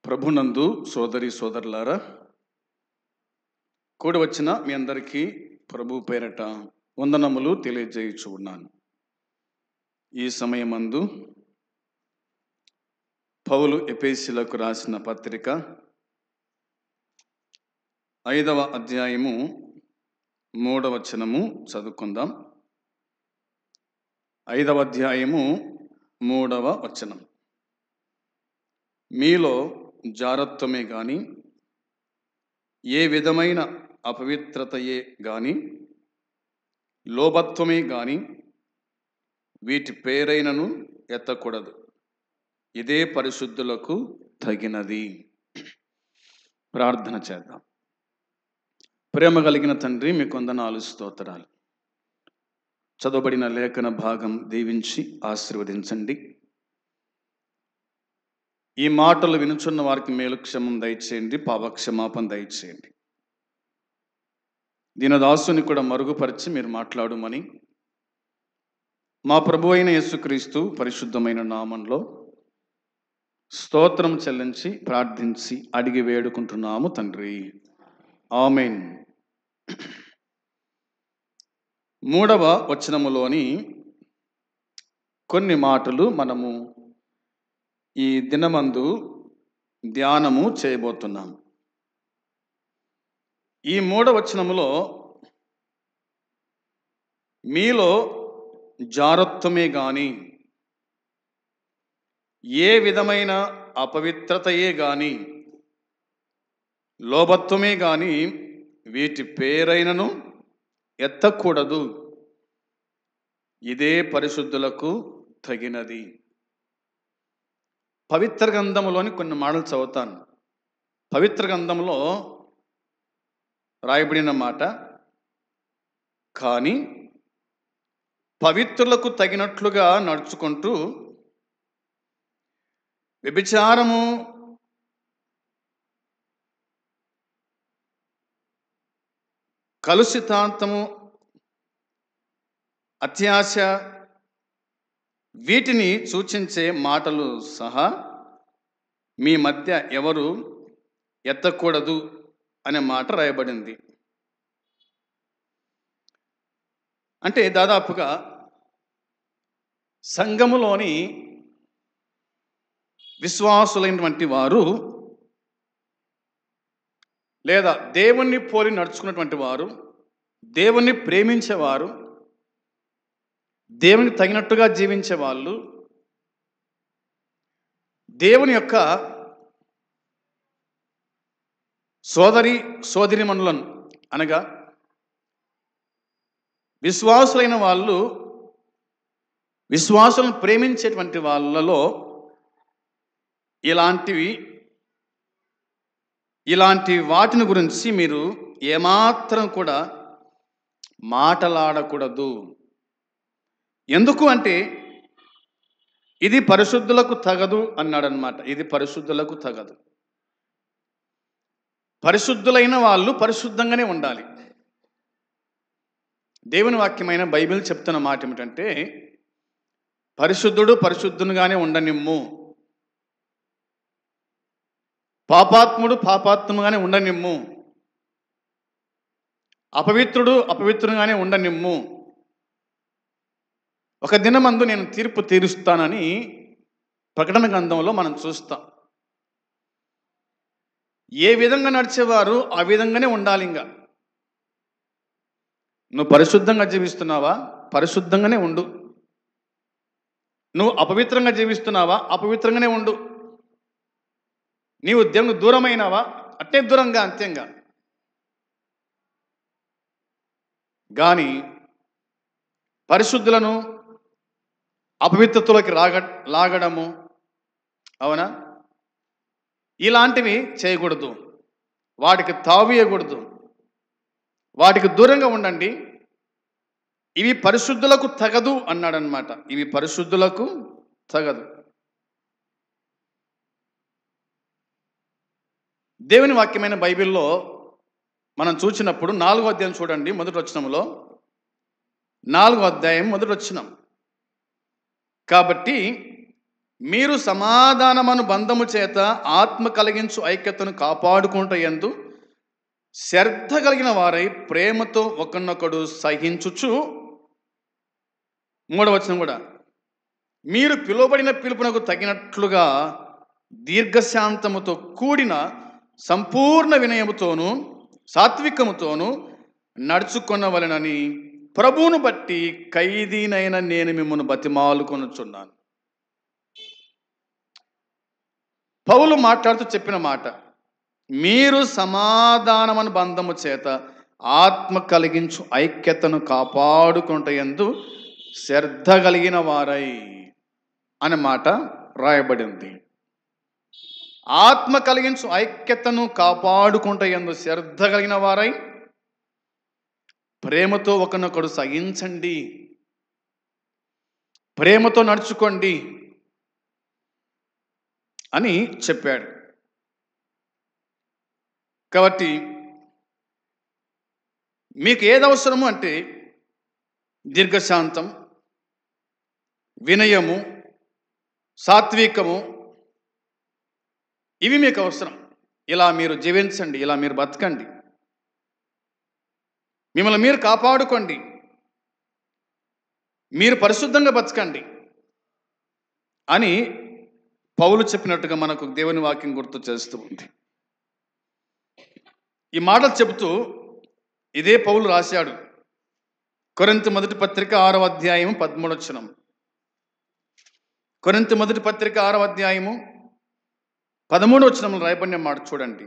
ప్రభునందు సోదరి సోదరులారా, కూడి వచ్చిన మీ అందరికీ ప్రభు పేరట వందనములు తెలియజేయుచు ఉన్నాను. ఈ సమయమందు పౌలు ఎఫెసీయులకు రాసిన పత్రిక 5వ అధ్యాయము 3వ వచనము చదువుకుందాం. 5వ అధ్యాయము 3వ వచనం. మీలో జారత్వమే గాని ఏ విధమైన అపవిత్రతయే గాని లోభత్వమే గాని వీటి పేరైనను ఎత్తకూడదు. ఇదే పరిశుద్ధులకు తగినది. ప్రార్థన చేద్దాం. ప్రేమ కలిగిన తండ్రి, మీకు వందనాలు, స్తోత్రాలు. చదవబడిన లేఖన భాగం దీవించి ఆశీర్వదించండి. ఈ మాటలు వినుచున్న వారికి మేలు క్షమం దయచేయండి, పాపక్షమాపణ దయచేయండి. దీనదాసుని కూడా మరుగుపరిచి మీరు మాట్లాడుమని మా ప్రభు అయిన యేసుక్రీస్తు పరిశుద్ధమైన నామంలో స్తోత్రం చెల్లించి ప్రార్థించి అడిగి వేడుకుంటున్నాము తండ్రి, ఆమేన్. 3వ వచనములోని కొన్ని మాటలు మనము ఈ దినమందు ధ్యానము చేయబోతున్నాం. ఈ 3వ వచనములో మీలో జారత్వమే గాని ఏ విధమైన అపవిత్రతయే గాని లోభత్వమే గాని వీటి పేరైనను ఎత్తకూడదు. ఇదే పరిశుద్ధులకు తగినది. పవిత్ర గ్రంథములోని కొన్ని మాటలు చదువుతాను. పవిత్ర గ్రంథంలో రాయబడిన మాట, కానీ పవిత్రులకు తగినట్లుగా నడుచుకుంటూ వ్యభిచారము, కలుషితాంతము, అత్యాశ వీటిని సూచించే మాటలు సహా మీ మధ్య ఎవరు ఎత్తకూడదు అనే మాట రాయబడింది. అంటే దాదాపుగా సంఘములోని విశ్వాసులైనటువంటి వారు లేదా దేవుణ్ణి పోలి నడుచుకున్నటువంటి వారు, దేవుణ్ణి ప్రేమించేవారు, దేవుని తగినట్టుగా జీవించే వాళ్ళు, దేవుని యొక్క సోదరిమణులను అనగా విశ్వాసులైన వాళ్ళు, విశ్వాసులను ప్రేమించేటువంటి వాళ్ళలో ఇలాంటి వాటిని గురించి మీరు ఏమాత్రం కూడా మాటలాడకూడదు. ఎందుకు అంటే ఇది పరిశుద్ధులకు తగదు అన్నాడనమాట. ఇది పరిశుద్ధులకు తగదు. పరిశుద్ధులైన వాళ్ళు పరిశుద్ధంగానే ఉండాలి. దేవుని వాక్యమైన బైబిల్ చెప్తున్న మాట ఏమిటంటే, పరిశుద్ధుడు పరిశుద్ధునిగానే ఉండనిమ్ము, పాపాత్ముడు పాపాత్ముగానే ఉండనిమ్ము, అపవిత్రుడు అపవిత్రునిగానే ఉండనిమ్ము. ఒక దినమందు నేను తీర్పు తీరుస్తానని ప్రకటన గ్రంథంలో మనం చూస్తాం. ఏ విధంగా నడిచేవారు ఆ విధంగానే ఉండాలి. ఇంకా నువ్వు పరిశుద్ధంగా జీవిస్తున్నావా, పరిశుద్ధంగానే ఉండు. నువ్వు అపవిత్రంగా జీవిస్తున్నావా, అపవిత్రంగానే ఉండు. నీవు దేవునికి దూరమైనావా, అట్టే దూరంగా, అంత్యంగా. కానీ పరిశుద్ధులను అపవిత్రతలోకి లాగడము, అవునా, ఇలాంటివి చేయకూడదు. వాటికి తావియకూడదు. వాటికి దూరంగా ఉండండి. ఇవి పరిశుద్ధులకు తగదు అన్నాడనమాట. ఇవి పరిశుద్ధులకు తగదు. దేవుని వాక్యమైన బైబిల్లో మనం చూసినప్పుడు 4వ అధ్యాయం చూడండి. మొదటి వచనంలో 4వ అధ్యాయం మొదటి వచనం. కాబట్టి మీరు సమాధానమను బంధము చేత ఆత్మ కలిగించు ఐక్యతను కాపాడుకుంటయందు శ్రద్ధ కలిగిన వారై ప్రేమతో ఒకరినొకడు సహించుచు. 3వ వచనం కూడా, మీరు పిలువబడిన పిలుపునకు తగినట్లుగా దీర్ఘశాంతముతో కూడిన సంపూర్ణ వినయముతోనూ సాత్వికముతోనూ నడుచుకొనవలెనని ప్రభువును బట్టి ఖైదీనైన నేను మిమ్మల్ని బతిమాలుకొనుచున్నాను. పౌలు మాట్లాడుతూ చెప్పిన మాట, మీరు సమాధానమను బంధము చేత ఆత్మ కలిగించు ఐక్యతను కాపాడుకుంటయందు శ్రద్ధ కలిగిన వారై అనే మాట రాయబడింది. ఆత్మ కలిగించు ఐక్యతను కాపాడుకుంటయందు శ్రద్ధ కలిగిన వారై ప్రేమతో ఒకరినొకడు సహించండి, ప్రేమతో నడుచుకోండి అని చెప్పాడు. కాబట్టి మీకు ఏది అవసరము అంటే దీర్ఘశాంతం, వినయము, సాత్వికము, ఇవి మీకు అవసరం. ఇలా మీరు జీవించండి, ఇలా మీరు బతకండి, మిమ్మల్ని మీరు కాపాడుకోండి, మీరు పరిశుద్ధంగా బతకండి అని పౌలు చెప్పినట్టుగా మనకు దేవుని వాక్యం గుర్తు చేస్తూ ఉంది. ఈ మాటలు చెబుతూ ఇదే పౌలు రాశాడు కొరింథీ మొదటి పత్రిక 6వ అధ్యాయము 13వ వచనం. కొరింథీ మొదటి పత్రిక 6వ అధ్యాయము 13వ వచనంలో రాయబడిన మాట చూడండి.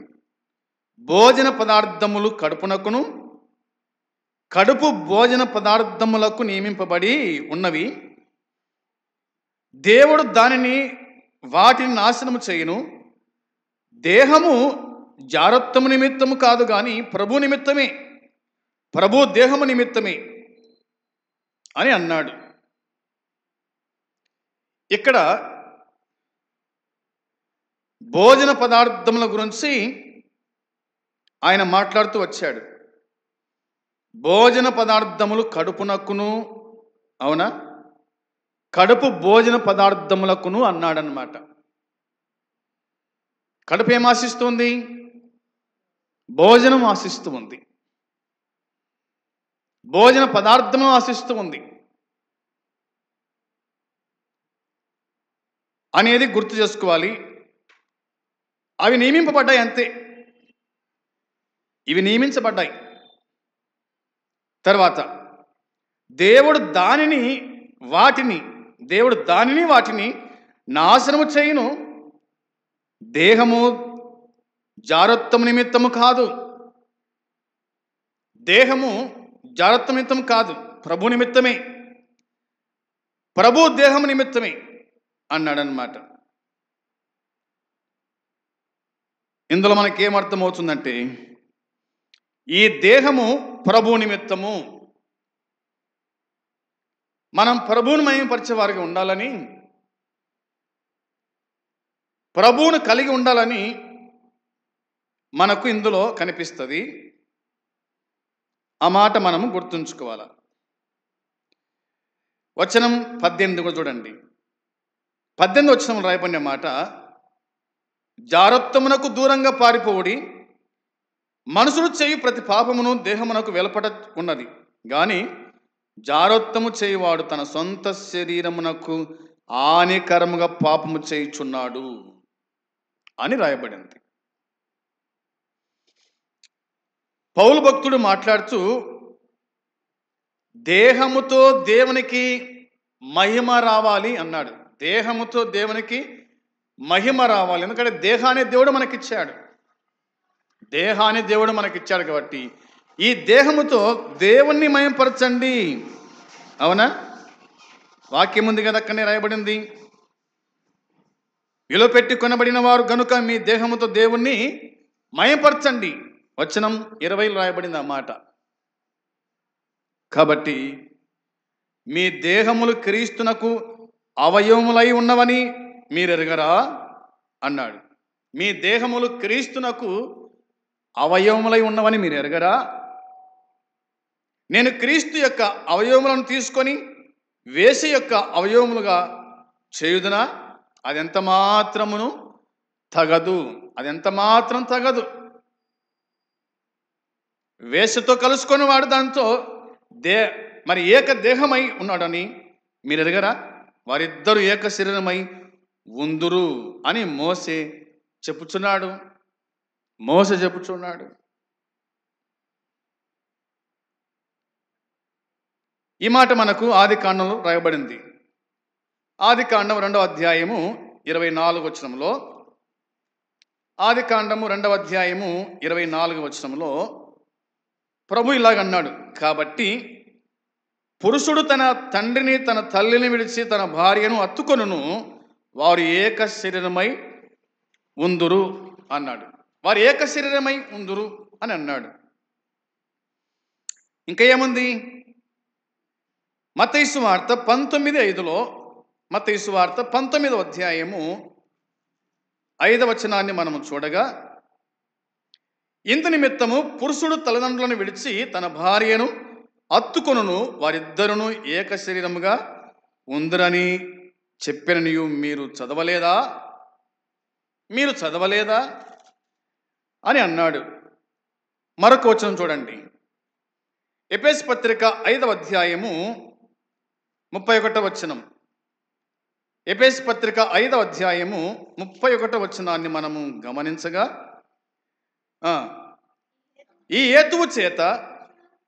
భోజన పదార్థములు కడుపునకును కడుపు భోజన పదార్థములకు నియమింపబడి ఉన్నవి, దేవుడు వాటిని నాశనము చేయును. దేహము జారత్వము నిమిత్తము కాదు కానీ ప్రభు నిమిత్తమే, ప్రభు దేహము నిమిత్తమే అని అన్నాడు. ఇక్కడ భోజన పదార్థముల గురించి ఆయన మాట్లాడుతూ వచ్చాడు. భోజన పదార్థములు కడుపునకును, అవునా, కడుపు భోజన పదార్థములకును అన్నాడనమాట. కడుపు ఏం ఆశిస్తుంది? భోజనం ఆశిస్తూ ఉంది, భోజన పదార్థము ఆశిస్తూ ఉంది అనేది గుర్తు చేసుకోవాలి. అవి నియమింపబడ్డాయి అంతే, ఇవి నియమించబడ్డాయి. తర్వాత దేవుడు వాటిని నాశనము చేయును. దేహము జారత్వము నిమిత్తము కాదు, దేహము జారత్వ నిమిత్తం కాదు, ప్రభు నిమిత్తమే, ప్రభు దేహము నిమిత్తమే అన్నాడనమాట. ఇందులో మనకేమర్థమవుతుందంటే ఈ దేహము ప్రభు నిమిత్తము, మనం ప్రభువును మహిమపరిచే వారిగా ఉండాలని, ప్రభువును కలిగి ఉండాలని మనకు ఇందులో కనిపిస్తుంది. ఆ మాట మనము గుర్తుంచుకోవాలి. వచనం 18 కూడా చూడండి. 18 వచనం రాయబడిన మాట, జారత్వమునకు దూరంగా పారిపోవుడి, మనుషులు చేయు ప్రతి పాపమును దేహమునకు వెలుపట ఉన్నది, గాని జారత్వము చేయువాడు తన సొంత శరీరమునకు హానికరముగా పాపము చేయుచున్నాడు అని రాయబడింది. పౌలు భక్తుడు మాట్లాడుతూ దేహముతో దేవునికి మహిమ రావాలి అన్నాడు. దేహముతో దేవునికి మహిమ రావాలి, ఎందుకంటే దేహాన్ని దేవుడు మనకిచ్చాడు. దేహాన్ని దేవుడు మనకిచ్చాడు కాబట్టి ఈ దేహముతో దేవుణ్ణి మహిమపరచండి. అవునా? వాక్యం ఉంది కదా, అక్కడనే రాయబడింది, విలువ పెట్టి కొనబడిన వారు గనుక మీ దేహముతో దేవుణ్ణి మహిమపరచండి. వచనం 20 రాయబడింది ఆ మాట. కాబట్టి మీ దేహములు క్రీస్తునకు అవయవములై ఉన్నవని మీరెరగరా అన్నాడు. మీ దేహములు క్రీస్తునకు అవయవములై ఉన్నవని మీరు ఎరగరా? నేను క్రీస్తు యొక్క అవయవములను తీసుకొని వేసి యొక్క అవయవములుగా చేయుదునా అదెంత మాత్రమును తగదు. అదెంత మాత్రం తగదు. వేశ్యతో కలుసుకొని వాడు దాంతో మరి ఏక దేహమై ఉన్నాడని మీరు ఎరగరా? వారిద్దరూ ఏక శరీరమై ఉందురు అని మోసే చెప్పుచున్నాడు. ఈ మాట మనకు ఆదికాండంలో రాయబడింది. ఆదికాండం 2వ అధ్యాయము 24వ వచనంలో, ఆదికాండము 2వ అధ్యాయము 24వ వచనంలో ప్రభు ఇలాగన్నాడు, కాబట్టి పురుషుడు తన తండ్రిని తన తల్లిని విడిచి తన భార్యను అత్తుకొనును, వారు ఏక శరీరమై ఉందురు అన్నాడు. వారు ఏక శరీరమై ఉందురు అని అన్నాడు. ఇంకా ఏముంది? మత్తయి సువార్త 19:5లో, మత్తయి సువార్త 19వ అధ్యాయము 5వ వచనాన్ని మనము చూడగా, ఇందు నిమిత్తము పురుషుడు తల్లిదండ్రులను విడిచి తన భార్యను అత్తుకొనును, వారిద్దరును ఏక శరీరముగా ఉందరని చెప్పిననియు మీరు చదవలేదా అని అన్నాడు. మరొక వచనం చూడండి. ఎఫెసు పత్రిక 5వ అధ్యాయము 31వ వచనం. ఎఫెసు పత్రిక 5వ అధ్యాయము 31వ వచనాన్ని మనము గమనించగా, ఈ హేతువు చేత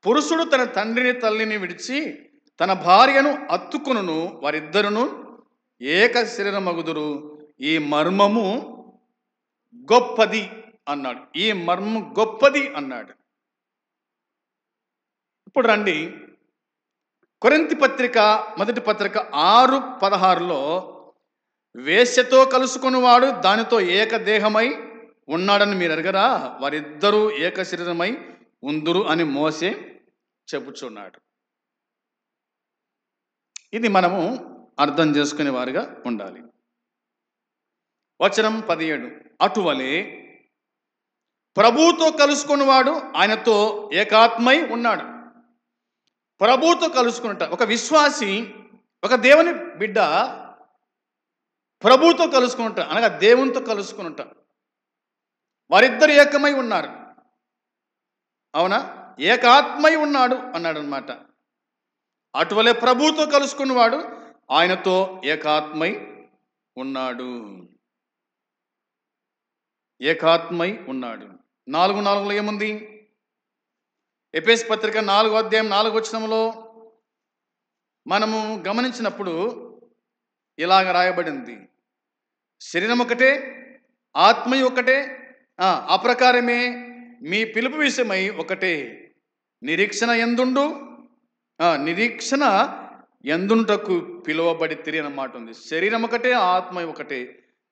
పురుషుడు తన తండ్రిని తల్లిని విడిచి తన భార్యను అత్తుకొనును, వారిద్దరును ఏక శరీరమగుదురు, ఈ మర్మము గొప్పది అన్నాడు. ఈ మర్మము గొప్పది అన్నాడు. ఇప్పుడు రండి, కొరింథీ పత్రిక 1వ పత్రిక 6:16లో, వేశ్యతో కలుసుకున్నవాడు దానితో ఏకదేహమై ఉన్నాడని మీరు ఎరగరా? వారిద్దరూ ఏక శరీరమై ఉందురు అని మోసే చెప్పుచున్నాడు. ఇది మనము అర్థం చేసుకునే వారిగా ఉండాలి. వచనం 17, అటువలే ప్రభువుతో కలుసుకున్నవాడు ఆయనతో ఏకాత్మై ఉన్నాడు. ప్రభువుతో కలుసుకున్నట ఒక విశ్వాసి, ఒక దేవుని బిడ్డ ప్రభువుతో కలుసుకున్నట అనగా దేవునితో కలుసుకున్నట, వారిద్దరు ఏకమై ఉన్నారు. అవునా? ఏకాత్మై ఉన్నాడు అన్నాడు అన్నమాట. అటువలే ప్రభువుతో కలుసుకున్నవాడు ఆయనతో ఏకాత్మై ఉన్నాడు. 4:4లో ఏముంది? ఎఫెసు పత్రిక 4వ అధ్యాయం 4వ వచనంలో మనము గమనించినప్పుడు ఇలాగ రాయబడింది, శరీరం ఒకటే, ఆత్మ ఒకటే, ఆ ప్రకారమే మీ పిలుపు విషయమై ఒకటే, నిరీక్షణ ఎందుంటకు పిలువబడి తిరిగి అన్నమాట ఉంది. శరీరం ఒకటే, ఆత్మ ఒకటే,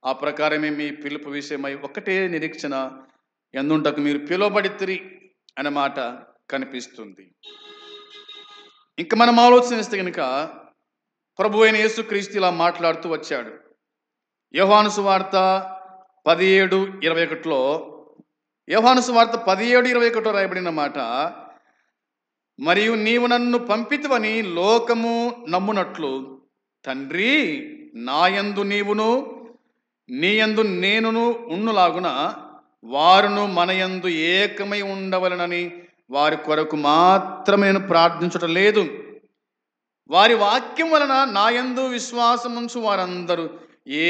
ఆ ప్రకారమే మీ పిలుపు విషయమై ఒకటే నిరీక్షణ ఎందుంటకు మీరు పిలువబడి తిరిగి అనే మాట కనిపిస్తుంది. ఇంకా మనం ఆలోచనిస్తే కనుక ప్రభు అయిన యేసుక్రీస్తు ఇలా మాట్లాడుతూ వచ్చాడు. యోహాను సువార్త 17:21లో, యోహాను సువార్త 17:21 రాయబడిన మాట, మరియు నీవు నన్ను పంపితివని లోకము నమ్మునట్లు తండ్రి నాయందు నీవును నీయందు నేనును ఉన్నులాగున వారును మనయందు ఏకమై ఉండవలనని వారి కొరకు మాత్రమే నేను ప్రార్థించటం లేదు. వారి వాక్యం వలన నాయందు విశ్వాసముంచు వారందరూ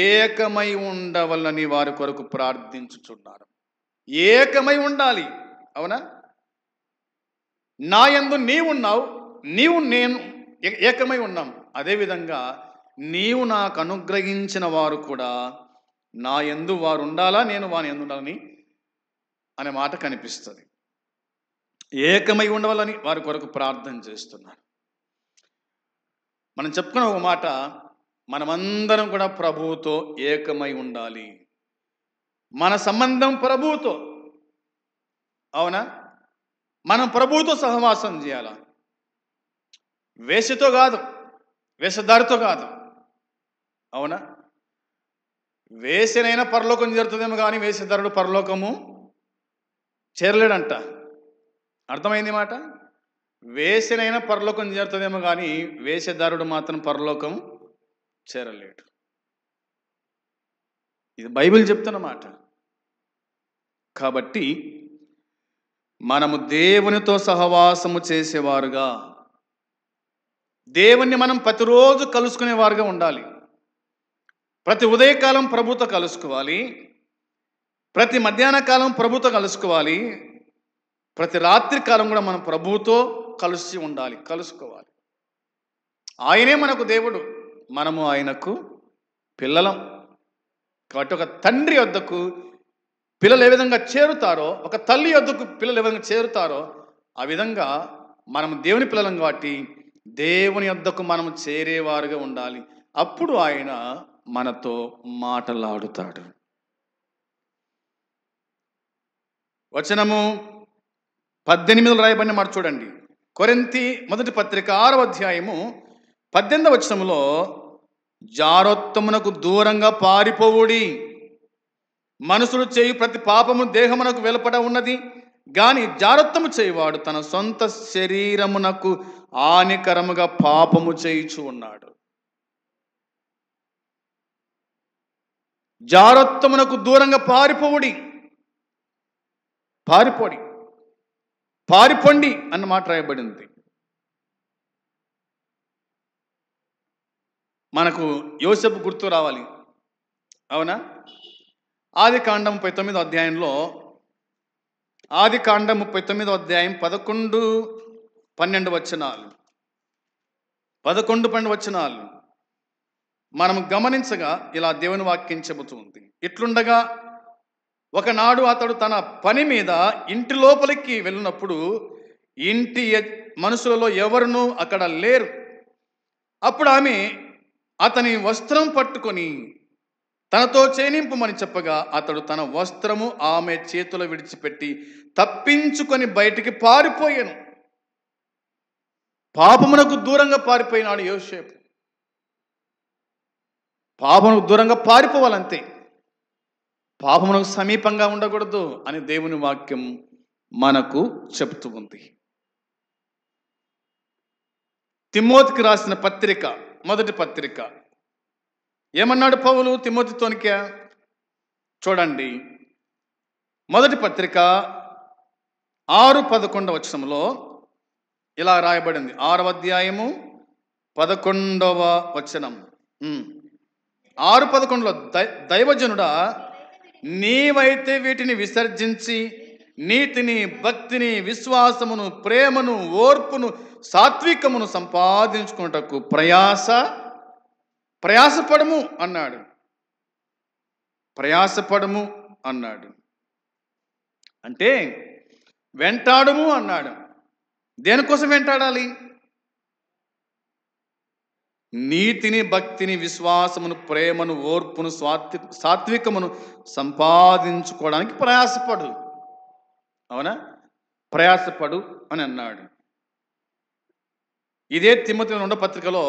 ఏకమై ఉండవలనని వారి కొరకు ప్రార్థించుచున్నారు. ఏకమై ఉండాలి. అవునా? నాయందు నీవున్నావు, నీవు నేను ఏకమై ఉన్నాం. అదేవిధంగా నీవు నాకు అనుగ్రహించిన వారు కూడా నా యందు వారు ఉండాలా, నేను వాని యందు ఉండాలని అనే మాట కనిపిస్తుంది. ఏకమై ఉండవాలని వారి కొరకు ప్రార్థన చేస్తున్నారు. మనం చెప్పుకున్న ఒక మాట, మనమందరం కూడా ప్రభువుతో ఏకమై ఉండాలి. మన సంబంధం ప్రభువుతో. అవునా? మనం ప్రభువుతో సహవాసం చేయాలి. వేశ్యతో కాదు, వేషధారితో కాదు. అవునా? వేశ్యనైనా పరలోకం చేరుతుందేమో కానీ వేషధారుడు పరలోకము చేరలేడంట. అర్థమైంది మాట? వేశ్యనైనా పరలోకం చేరుతుందేమో కానీ వేషధారుడు మాత్రం పరలోకం చేరలేడు. ఇది బైబిల్ చెప్తున్నమాట. కాబట్టి మనము దేవునితో సహవాసము చేసేవారుగా, దేవుణ్ణి మనం ప్రతిరోజు కలుసుకునేవారుగా ఉండాలి. ప్రతి ఉదయకాలం ప్రభుతో కలుసుకోవాలి, ప్రతి మధ్యాహ్న కాలం ప్రభుతో కలుసుకోవాలి, ప్రతి రాత్రి కాలం కూడా మనం ప్రభువుతో కలిసి ఉండాలి, కలుసుకోవాలి. ఆయనే మనకు దేవుడు, మనము ఆయనకు పిల్లలం. కాబట్టి ఒక తండ్రి వద్దకు పిల్లలు ఏ విధంగా చేరుతారో, ఒక తల్లి వద్దకు పిల్లలు ఏ విధంగా చేరుతారో, ఆ విధంగా మనం దేవుని పిల్లలం కాబట్టి దేవుని వద్దకు మనం చేరేవారుగా ఉండాలి. అప్పుడు ఆయన మనతో మాటలాడుతాడు. వచనము 18లో రాయబడిన మాట చూడండి. కొరింథీ మొదటి పత్రిక 6వ అధ్యాయము 18వ వచనములో, జారోత్తమునకు దూరంగా పారిపోవుడి, మనుషులు చేయు ప్రతి పాపము దేహమునకు వెలుపట ఉన్నది, గాని జారత్వము చేయువాడు తన సొంత శరీరమునకు హానికరముగా పాపము చేయుచు ఉన్నాడు. జారత్వమునకు దూరంగా పారిపోవుడి, పారిపోండి అన్న మాట రాయబడింది. మనకు యోసేపు గుర్తు రావాలి, అవునా? ఆదికాండం 39వ అధ్యాయంలో, ఆదికాండం 39వ అధ్యాయం 11, 12 వచనాలు, 11, 12 వచనాలు మనం గమనించగా ఇలా దేవుని వాక్యం చెబుతుంది. ఇట్లుండగా ఒకనాడు అతడు తన పని మీద ఇంటి లోపలికి వెళ్ళినప్పుడు ఇంటి మనుషులలో ఎవరునూ అక్కడ లేరు. అప్పుడు ఆమె అతని వస్త్రం పట్టుకొని తనతో చేనింపమని చెప్పగా అతడు తన వస్త్రము ఆమె చేతిలో విడిచిపెట్టి తప్పించుకొని బయటికి పారిపోయాను. పాపమునకు దూరంగా పారిపోయినాడు యోసేపు. పాపమునకు దూరంగా పారిపోవాలంతే, పాపమునకు సమీపంగా ఉండకూడదు అని దేవుని వాక్యం మనకు చెప్తూ ఉంది. తిమోతికి రాసిన పత్రిక, మొదటి పత్రిక, ఏమన్నాడు పౌలు తిమోతితోనికే? చూడండి, మొదటి పత్రిక 6:11 వచనంలో ఇలా రాయబడింది. 6వ అధ్యాయము 11వ వచనం. 6:11లో, దైవజనుడా, నీవైతే వీటిని విసర్జించి నీతిని, భక్తిని, విశ్వాసమును, ప్రేమను, ఓర్పును, సాత్వికమును సంపాదించుకున్నటకు ప్రయాసపడము అన్నాడు. ప్రయాసపడము అన్నాడు అంటే వెంటాడము అన్నాడు. దేనికోసం వెంటాడాలి? నీతిని, భక్తిని, విశ్వాసమును, ప్రేమను, ఓర్పును, సాత్వికమును సంపాదించుకోవడానికి ప్రయాసపడు. అవునా? ప్రయాసపడు అని అన్నాడు. ఇదే తిమోతి 2వ పత్రికలో,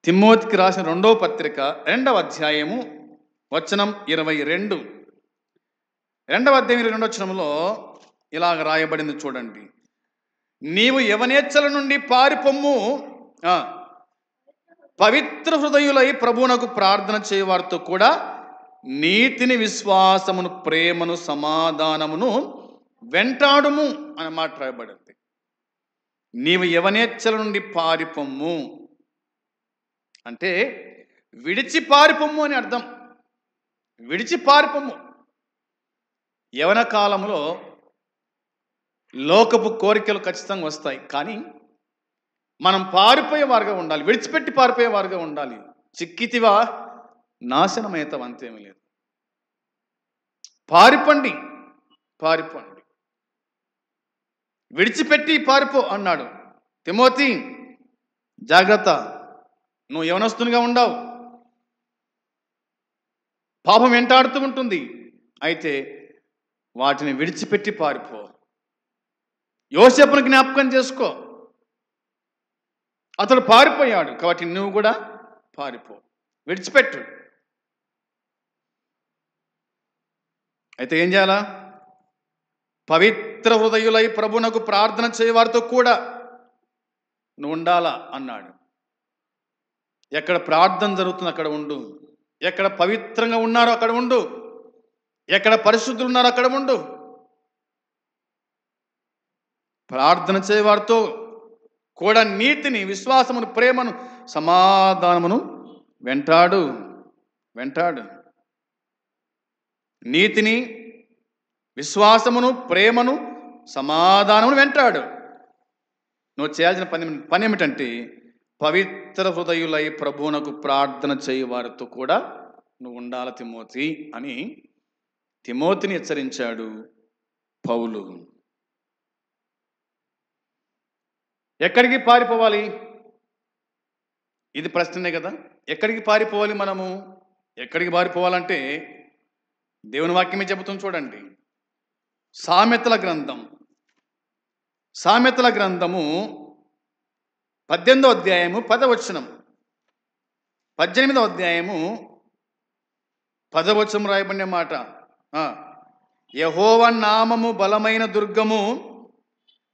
తిమోతికి రాసిన 2వ పత్రిక 2వ అధ్యాయము వచనం 22, 2వ అధ్యాయం 22 వచనంలో ఇలాగ రాయబడింది చూడండి. నీవు యవనేచ్ఛల నుండి పారిపొమ్ము, పవిత్ర హృదయులై ప్రభువునకు ప్రార్థన చేయవారితో కూడా నీతిని, విశ్వాసమును, ప్రేమను, సమాధానమును వెంటాడుము అనే మాట రాయబడింది. నీవు యవనేచ్ఛల నుండి పారిపొమ్ము అంటే విడిచి పారిపొమ్ము అని అర్థం. విడిచి పారిపొమ్ము. యవన కాలంలో లోకపు కోరికలు ఖచ్చితంగా వస్తాయి, కానీ మనం పారిపోయేవారుగా ఉండాలి, విడిచిపెట్టి పారిపోయేవారుగా ఉండాలి. చిక్కితివా నాశనమవుతావు, అంతేమీ లేదు. పారిపోండి, విడిచిపెట్టి పారిపో అన్నాడు. తిమోతి జాగ్రత్త, నువ్వు యవనస్తునిగా ఉండవు, పాపం వెంటాడుతూ ఉంటుంది, అయితే వాటిని విడిచిపెట్టి పారిపో. యోసేపును జ్ఞాపకం చేసుకో, అతడు పారిపోయాడు కాబట్టి నువ్వు కూడా పారిపో, విడిచిపెట్టు. అయితే ఏం చేయాలా? పవిత్ర హృదయులై ప్రభువునకు ప్రార్థన చేయవారితో కూడా నువ్వు ఉండాలా అన్నాడు. ఎక్కడ ప్రార్థన జరుగుతుంది అక్కడ ఉండు. ఎక్కడ పవిత్రంగా ఉన్నారో అక్కడ ఉండు, ఎక్కడ పరిశుద్ధులు ఉన్నారో అక్కడ ఉండు. ప్రార్థన చేయవారితో కూడా నీతిని, విశ్వాసమును, ప్రేమను, సమాధానమును వెంటాడు. నీతిని, విశ్వాసమును, ప్రేమను, సమాధానమును వెంటాడు. నువ్వు చేయాల్సిన పని ఏమిటంటే పవిత్ర హృదయులై ప్రభువునకు ప్రార్థన చేయి వారితో కూడా నువ్వు ఉండాలి తిమోతి అని తిమోతిని హెచ్చరించాడు పౌలు. ఎక్కడికి పారిపోవాలి? ఇది ప్రశ్నే కదా. ఎక్కడికి పారిపోవాలి మనము? ఎక్కడికి పారిపోవాలంటే దేవుని వాక్యమే చెబుతుంది చూడండి. సామెతల గ్రంథము 18వ అధ్యాయము 10వ వచనం, 18వ అధ్యాయము 10వ వచనం రాయబడిన మాట, యెహోవా నామము బలమైన దుర్గము,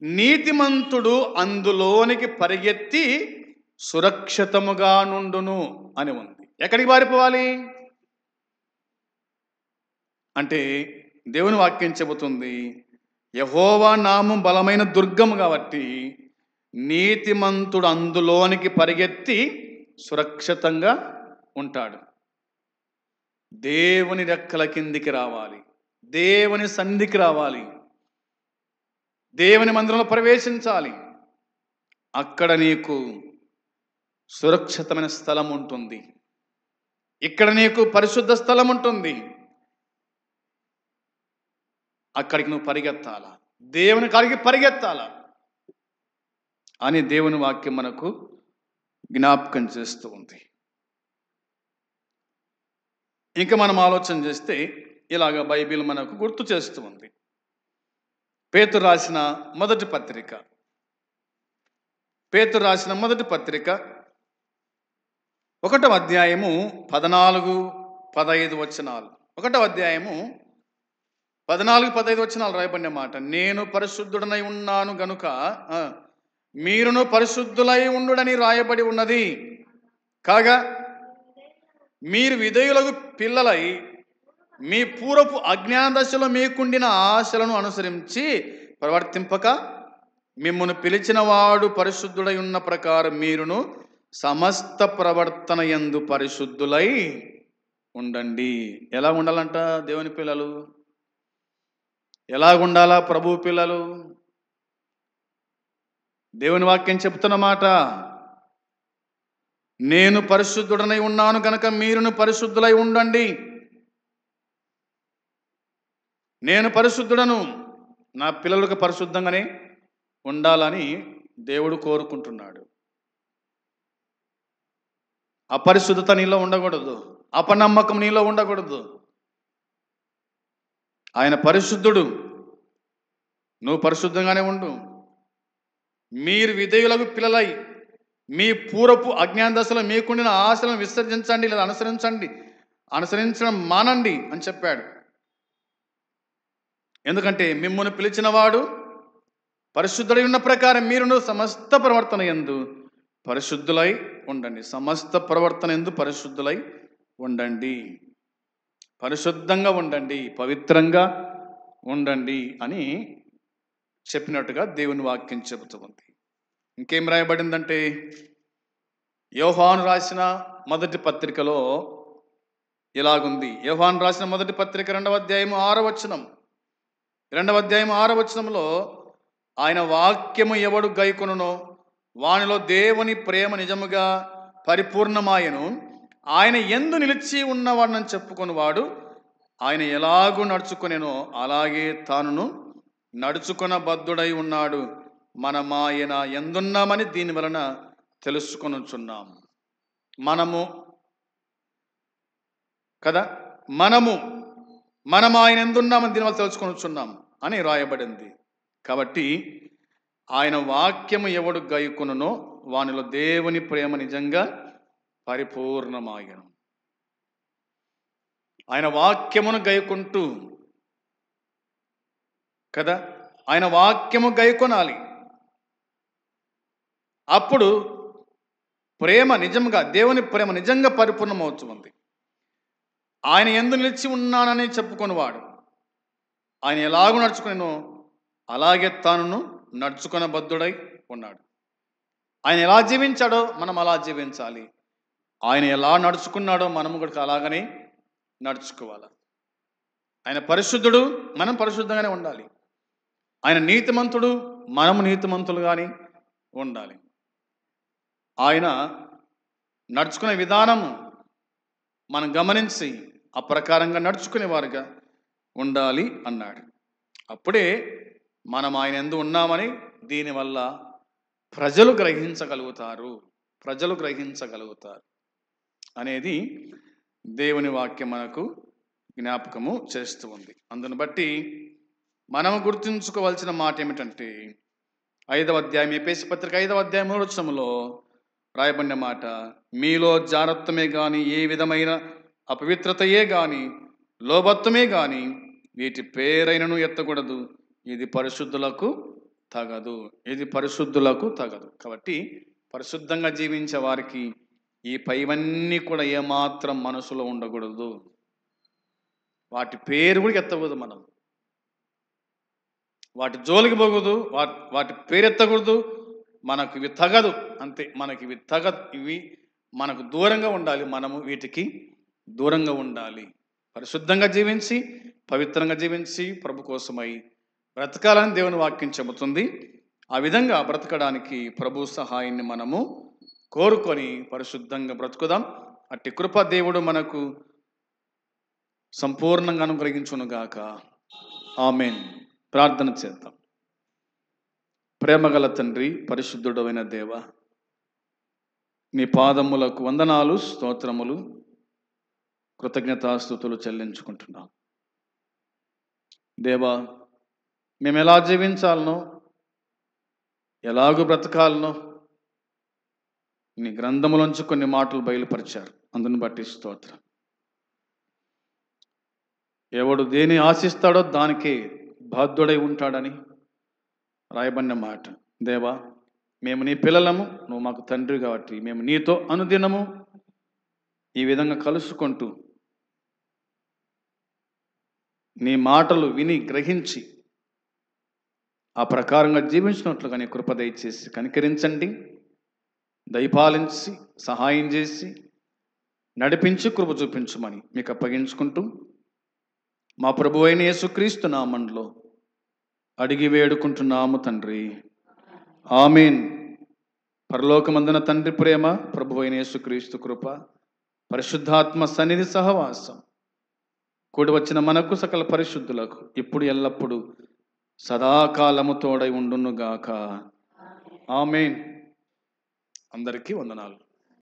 నీతిమంతుడు అందులోనికి పరిగెత్తి సురక్షితముగా నుండును అని ఉంది. ఎక్కడికి పారిపోవాలి అంటే దేవుని వాక్యం చెబుతుంది యెహోవా నామం బలమైన దుర్గము కాబట్టి నీతిమంతుడు అందులోనికి పరిగెత్తి సురక్షితంగా ఉంటాడు. దేవుని రెక్కల కిందికి రావాలి, దేవుని సన్నిధికి రావాలి, దేవుని మందిరంలో ప్రవేశించాలి. అక్కడ నీకు సురక్షితమైన స్థలం ఉంటుంది, ఇక్కడ నీకు పరిశుద్ధ స్థలం ఉంటుంది. అక్కడికి నువ్వు పరిగెత్తాలా, దేవుని కాడికి పరిగెత్తాలా అని దేవుని వాక్యం మనకు జ్ఞాపకం చేస్తూ ఉంది. ఇంకా మనం ఆలోచన చేస్తే ఇలాగ బైబిల్ మనకు గుర్తు చేస్తూ ఉంది. పేతురు రాసిన మొదటి పత్రిక 1వ అధ్యాయము 14-15 వచనాలు. 1వ అధ్యాయము 14-15 వచనాలు రాయబడిన మాట, నేను పరిశుద్ధుడనై ఉన్నాను గనుక మీరును పరిశుద్ధులై ఉండుడని రాయబడి ఉన్నది. కాగా మీరు విధేయులకు పిల్లలై మీ పూర్వపు అజ్ఞాన దశలో మీకుండిన ఆశలను అనుసరించి ప్రవర్తింపక మిమ్మును పిలిచిన వాడు పరిశుద్ధుడై ఉన్న ప్రకారం మీరును సమస్త ప్రవర్తన యందు పరిశుద్ధులై ఉండండి. ఎలా ఉండాలంట దేవుని పిల్లలు? ఎలా ఉండాలా ప్రభు పిల్లలు? దేవుని వాక్యం చెప్తున్న మాట, నేను పరిశుద్ధుడనై ఉన్నాను కనుక మీరును పరిశుద్ధులై ఉండండి. నేను పరిశుద్ధుడను, నా పిల్లలకు పరిశుద్ధంగానే ఉండాలని దేవుడు కోరుకుంటున్నాడు. అపరిశుద్ధత నీలో ఉండకూడదు, అపనమ్మకం నీలో ఉండకూడదు. ఆయన పరిశుద్ధుడు, నువ్వు పరిశుద్ధంగానే ఉండు. మీరు విధేయులకు పిల్లలై మీ పూర్వపు అజ్ఞాన దశలో మీకుండిన ఆశలను విసర్జించండి లేదా అనుసరించడం మానండి అని చెప్పాడు. ఎందుకంటే మిమ్మును పిలిచిన వాడు పరిశుద్ధుడై ఉన్న ప్రకారం మీరును సమస్త ప్రవర్తన యందు పరిశుద్ధులై ఉండండి. సమస్త ప్రవర్తన యందు పరిశుద్ధులై ఉండండి, పరిశుద్ధంగా ఉండండి, పవిత్రంగా ఉండండి అని చెప్పినట్టుగా దేవుని వాక్యం చెబుతూ ఉంది. ఇంకేం రాయబడిందంటే యోహాను రాసిన మొదటి పత్రికలో ఇలాగుంది. యోహాను రాసిన మొదటి పత్రిక 2వ అధ్యాయం 6వ వచనం, 2వ అధ్యాయం 6వ వచనంలో ఆయన వాక్యము ఎవడు గైకొనునో వానిలో దేవుని ప్రేమ నిజముగా పరిపూర్ణమాయను. ఆయన యందు నిలిచి ఉన్నవాడని చెప్పుకొనివాడు ఆయన ఎలాగూ నడుచుకొనెనో అలాగే తానును నడుచుకొన బద్ధుడై ఉన్నాడు. మనం ఆయన ఎందున్నామని దీని వలన తెలుసుకొనుచున్నాము. మనము కదా, మనం ఆయన ఎందున్నామని దీని వల్ల తెలుసుకొనుచున్నాం అని రాయబడింది. కాబట్టి ఆయన వాక్యము ఎవడు గైకొనునో వానిలో దేవుని ప్రేమ నిజంగా పరిపూర్ణమాయను. ఆయన వాక్యమును గైకొంటూ కదా, ఆయన వాక్యము గైకొనాలి. అప్పుడు ప్రేమ నిజంగా, దేవుని ప్రేమ నిజంగా పరిపూర్ణమవుతుంది. ఆయన యందు నిలిచి ఉన్నానని చెప్పుకొనివాడు ఆయన ఎలాగూ నడుచుకునేనో అలాగే తాను నడుచుకొన బద్ధుడై ఉన్నాడు. ఆయన ఎలా జీవించాడో మనం అలా జీవించాలి. ఆయన ఎలా నడుచుకున్నాడో మనము కూడా అలాగనే నడుచుకోవాలి. ఆయన పరిశుద్ధుడు, మనం పరిశుద్ధంగానే ఉండాలి. ఆయన నీతిమంతుడు, మనము నీతిమంతులుగానే ఉండాలి. ఆయన నడుచుకునే విధానము మనం గమనించి ఆ ప్రకారంగా నడుచుకునేవారుగా ఉండాలి అన్నాడు. అప్పుడే మనం ఆయన యందు ఉన్నామని దీనివల్ల ప్రజలు గ్రహించగలుగుతారు అనేది దేవుని వాక్యం మనకు జ్ఞాపకము చేస్తూ ఉంది. అందును బట్టి మనము గుర్తుంచుకోవాల్సిన మాట ఏమిటంటే 5వ అధ్యాయం ఎఫెసీ పత్రిక 5వ అధ్యాయం 3వ వచనములో రాయబడిన మాట, మీలో జారత్వమే గాని ఏ విధమైన అపవిత్రతయే గాని లోభత్వమే గాని వీటి పేరైనను ఎత్తకూడదు, ఇది పరిశుద్ధులకు తగదు. కాబట్టి పరిశుద్ధంగా జీవించే వారికి ఈ పైవన్నీ కూడా ఏమాత్రం మనసులో ఉండకూడదు. వాటి పేరు కూడా ఎత్తకూడదు. మనం వాటి జోలికి పోకూడదు, వాటి పేరు ఎత్తకూడదు. మనకు ఇవి తగదు, అంతే. ఇవి మనకు దూరంగా ఉండాలి. మనము వీటికి దూరంగా ఉండాలి. పరిశుద్ధంగా జీవించి పవిత్రంగా జీవించి ప్రభు కోసమై బ్రతకాలని దేవుని వాక్యం చెబుతుంది. ఆ విధంగా బ్రతకడానికి ప్రభు సహాయాన్ని మనము కోరుకొని పరిశుద్ధంగా బ్రతుకుదాం. అట్టి కృప దేవుడు మనకు సంపూర్ణంగా అనుగ్రహించునుగాక. ఆమేన్. ప్రార్థన చేద్దాం. ప్రేమగల తండ్రి, పరిశుద్ధుడైన దేవ, నీ పాదములకు వందనాలు, స్తోత్రములు, కృతజ్ఞతాస్తుతులు చెల్లించుకుంటున్నాం. దేవా, మేము ఎలా జీవించాలనో, ఎలాగూ బ్రతకాలనో నీ గ్రంథములోంచి కొన్ని మాటలు బయలుపరిచారు. అందుని బట్టి స్తోత్రం. ఎవడు దేని ఆశిస్తాడో దానికే బాధ్యుడై ఉంటాడని రాయబడిన మాట. దేవా, మేము నీ పిల్లలము, నువ్వు మాకు తండ్రి కాబట్టి మేము నీతో అనుదినము ఈ విధంగా కలుసుకుంటూ నీ మాటలు విని గ్రహించి ఆ ప్రకారంగా జీవించినట్లుగా నీ కృప దయచేసి కనికరించండి, దయపాలించి సహాయం చేసి నడిపించి కృప చూపించమని మీకు అప్పగించుకుంటూ మా ప్రభువైన యేసుక్రీస్తు నామములో అడిగి వేడుకుంటున్నాము తండ్రి. ఆమేన్. పరలోకమందున తండ్రి ప్రేమ, ప్రభువైన యేసుక్రీస్తు కృప, పరిశుద్ధాత్మ సన్నిధి సహవాసం కూడి వచ్చిన మనకు సకల పరిశుద్ధులకు ఇప్పుడు ఎల్లప్పుడూ సదాకాలము తోడై ఉండునుగాక. ఆమేన్. అందరికీ వందనాలు.